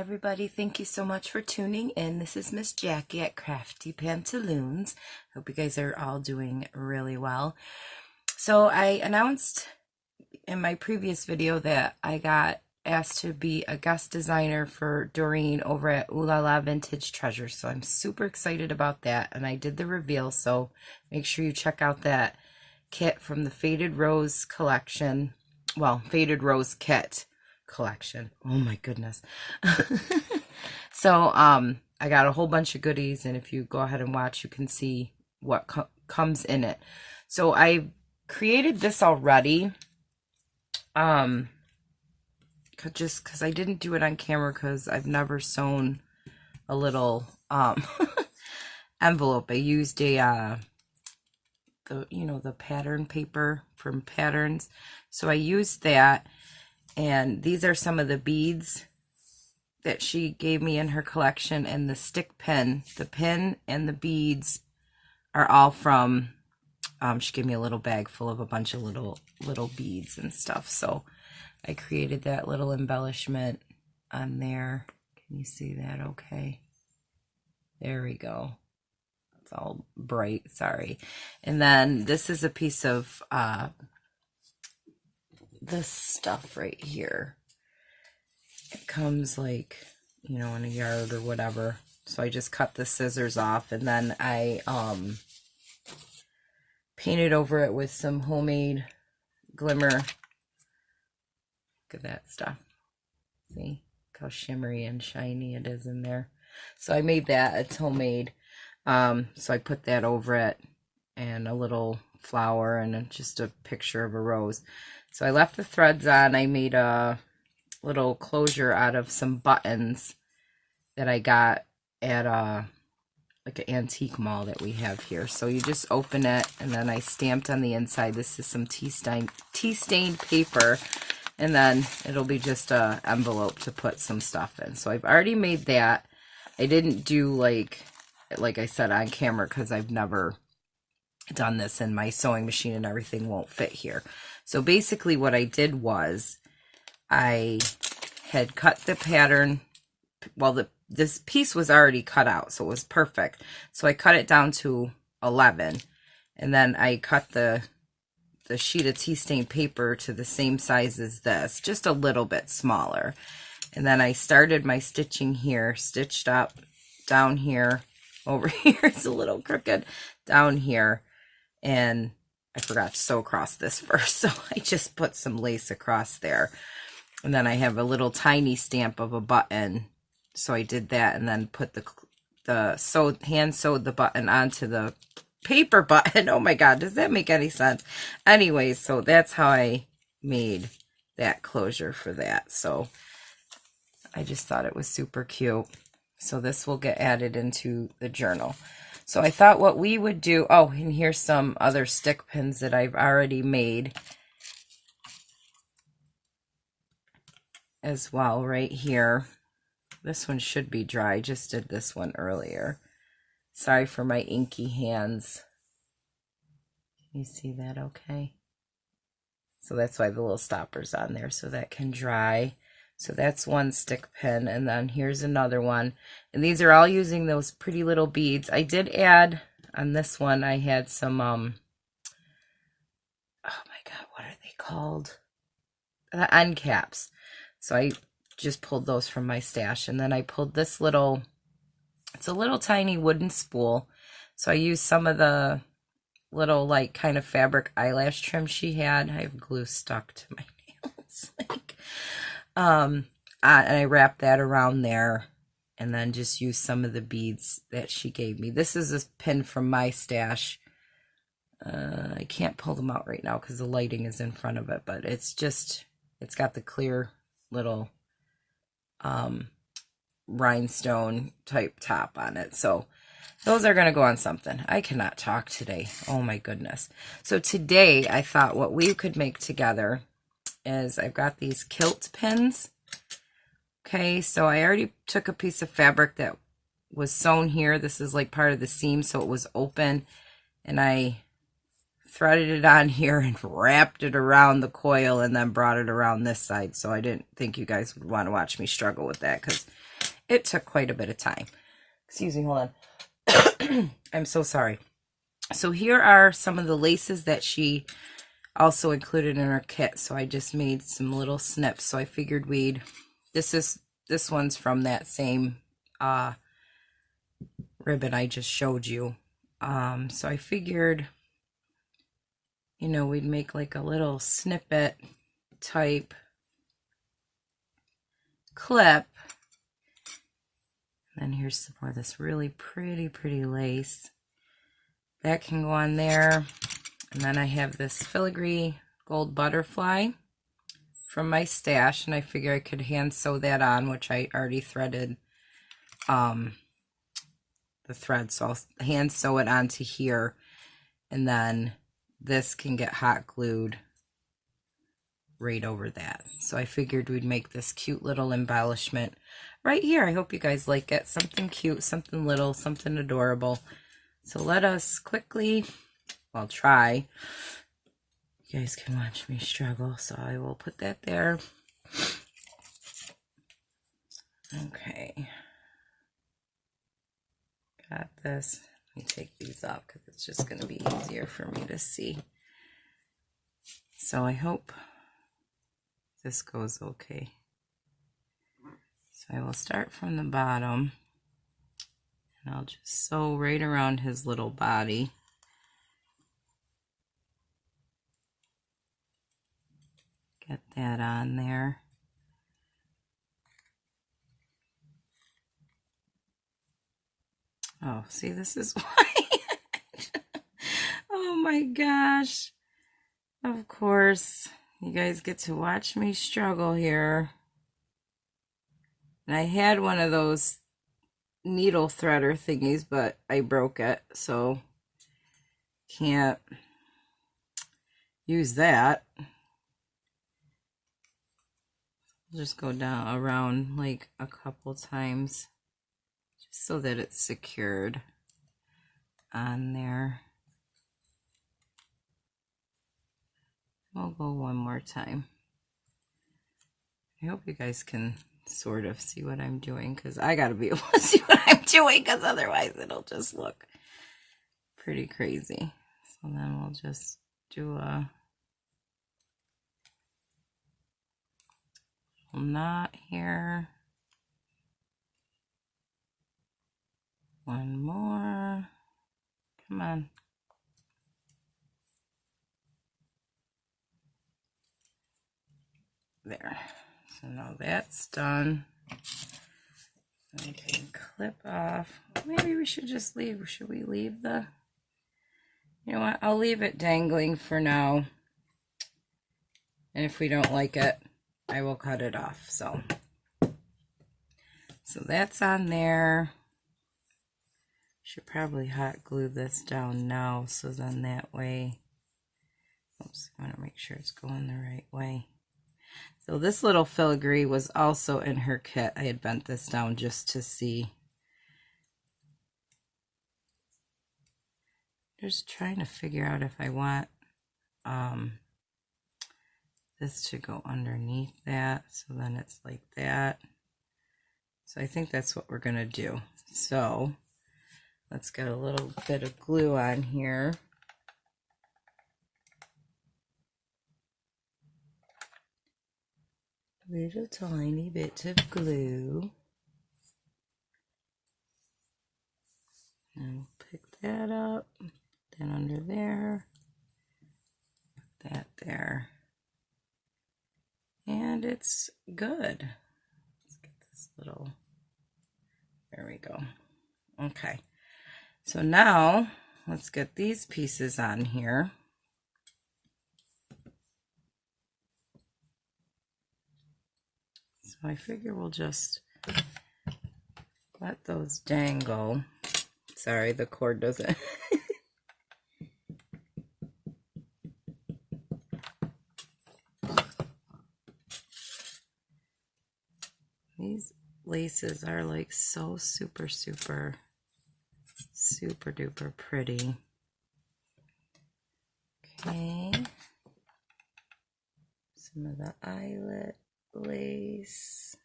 everybody, thank you so much for tuning in. This is Miss Jackie at Crafty Pantaloons. Hope you guys are all doing really well. So I announced in my previous video that I got asked to be a guest designer for Doreen over at Ooh La La Vintage Treasures. So I'm super excited about that, and I did the reveal, so make sure you check out that kit from the Faded Rose collection. Well, Faded Rose kit collection. Oh my goodness. So I got a whole bunch of goodies, and if you go ahead and watch, you can see what comes in it. So I created this already, just because I didn't do it on camera because I've never sewn a little envelope. I used a the pattern paper from Patterns, so I used that. And these are some of the beads that she gave me in her collection, and the stick pin, the pin and the beads are all from, she gave me a little bag full of a bunch of little beads and stuff. So I created that little embellishment on there. Can you see that okay? There we go. It's all bright, sorry. And then this is a piece of this stuff right here. It comes like, in a yard or whatever. So I just cut the scissors off, and then I painted over it with some homemade glimmer. Look at that stuff. See how shimmery and shiny it is in there. So I made that. It's homemade. So I put that over it, and a little flower and just a picture of a rose. So I left the threads on. I made a little closure out of some buttons that I got at like an antique mall that we have here. So you just open it, and then I stamped on the inside. This is some tea-stained paper, and then it'll be just a envelope to put some stuff in. So I've already made that. I didn't do like I said on camera because I've never done this, and my sewing machine and everything won't fit here. So basically what I did was I had cut the pattern. Well, this piece was already cut out, so it was perfect. So I cut it down to 11, and then I cut the sheet of tea-stained paper to the same size as this, just a little bit smaller. And then I started my stitching here, stitched up down here, over here it's a little crooked, down here, and I forgot to sew across this first, so I just put some lace across there. And then I have a little tiny stamp of a button, so I did that, and then put the hand sewed the button onto the paper button. Oh my god, does that make any sense? Anyways, so that's how I made that closure for that. So I just thought it was super cute. So this will get added into the journal. So I thought what we would do, oh, and here's some other stick pins that I've already made as well right here. This one should be dry. I just did this one earlier. Sorry for my inky hands. Can you see that okay? So that's why the little stopper's on there, so that can dry. So that's one stick pin, and then here's another one. And these are all using those pretty little beads. I did add, on this one, I had some, oh my god, what are they called? End caps. So I just pulled those from my stash, and then I pulled this little, it's a little tiny wooden spool. So I used some of the little, like, kind of fabric eyelash trim she had. I have glue stuck to my nails. And I wrapped that around there, and then just used some of the beads that she gave me. This is a pin from my stash. I can't pull them out right now because the lighting is in front of it, but it's got the clear little rhinestone type top on it. So those are going to go on something. I cannot talk today. Oh my goodness. So today I thought what we could make together is I've got these kilt pins. Okay, so I already took a piece of fabric that was sewn here. This is like part of the seam, so it was open, and I threaded it on here and wrapped it around the coil, and then brought it around this side. So I didn't think you guys would want to watch me struggle with that, because it took quite a bit of time. Excuse me, hold on. I'm so sorry. So here are some of the laces that she also included in her kit. So I just made some little snips. So I figured this one's from that same ribbon I just showed you. So I figured, you know, we'd make like a little snippet type clip. And here's some more of this really pretty lace. That can go on there. And then I have this filigree gold butterfly from my stash, and I figure I could hand sew that on, which I already threaded the thread, so I'll hand sew it onto here, and then this can get hot glued right over that. So I figured we'd make this cute little embellishment right here. I hope you guys like it. Something cute, something little, something adorable. So let us quickly, I'll try. You guys can watch me struggle, so I will put that there. Okay. Got this. Let me take these off because it's just going to be easier for me to see. So I hope this goes okay. So I will start from the bottom, and I'll just sew right around his little body. Get that on there. Oh, see, this is why. Oh my gosh. Of course, you guys get to watch me struggle here. And I had one of those needle threader thingies, but I broke it, so can't use that. Just go down around like a couple times just so that it's secured on there. We'll go one more time. I hope you guys can sort of see what I'm doing, because I gotta be able to see what I'm doing, because otherwise it'll just look pretty crazy. So then we'll just do a knot here. One more. Come on. There. So now that's done. I can clip off. Maybe we should just leave. Should we leave the... You know what? I'll leave it dangling for now. And if we don't like it, I will cut it off. So that's on there. Should probably hot glue this down now, so then that way, oops, I want to make sure it's going the right way. So this little filigree was also in her kit. I had bent this down just to see. Just trying to figure out if I want this to go underneath that, so then it's like that. So I think that's what we're going to do. So let's get a little bit of glue on here. Little tiny bit of glue. And we'll pick that up. Then under there. Put that there. And it's good. Let's get this little... There we go. Okay. So now, let's get these pieces on here. So I figure we'll just let those dangle. Sorry, the cord doesn't. These laces are like so super duper pretty. Okay. Some of the eyelet lace.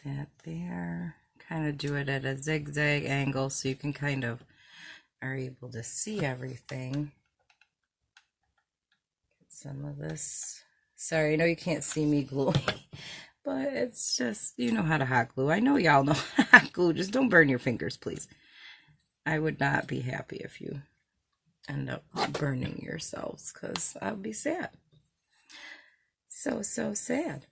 that there. Kind of do it at a zigzag angle so you can kind of are able to see everything. Get some of this. Sorry, I know you can't see me gluing, but it's just, you know how to hot glue. I know y'all know how to hot glue. Just don't burn your fingers, please. I would not be happy if you end up burning yourselves, because I would be sad. So sad.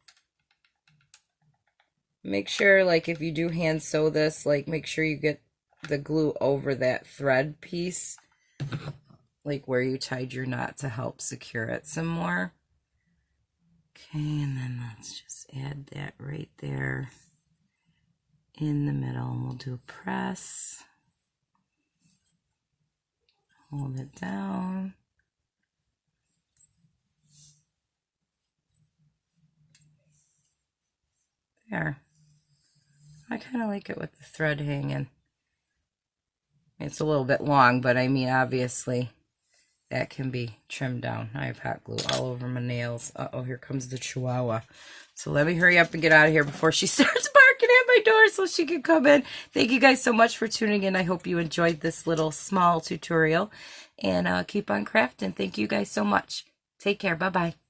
Make sure, like, if you do hand sew this, like, make sure you get the glue over that thread piece, like where you tied your knot, to help secure it some more. Okay, and then let's just add that right there in the middle, and we'll do a press. Hold it down. There. I kind of like it with the thread hanging. It's a little bit long, but I mean, obviously, that can be trimmed down. I have hot glue all over my nails. Uh-oh, here comes the Chihuahua. So let me hurry up and get out of here before she starts barking at my door so she can come in. Thank you guys so much for tuning in. I hope you enjoyed this little small tutorial. And keep on crafting. Thank you guys so much. Take care. Bye-bye.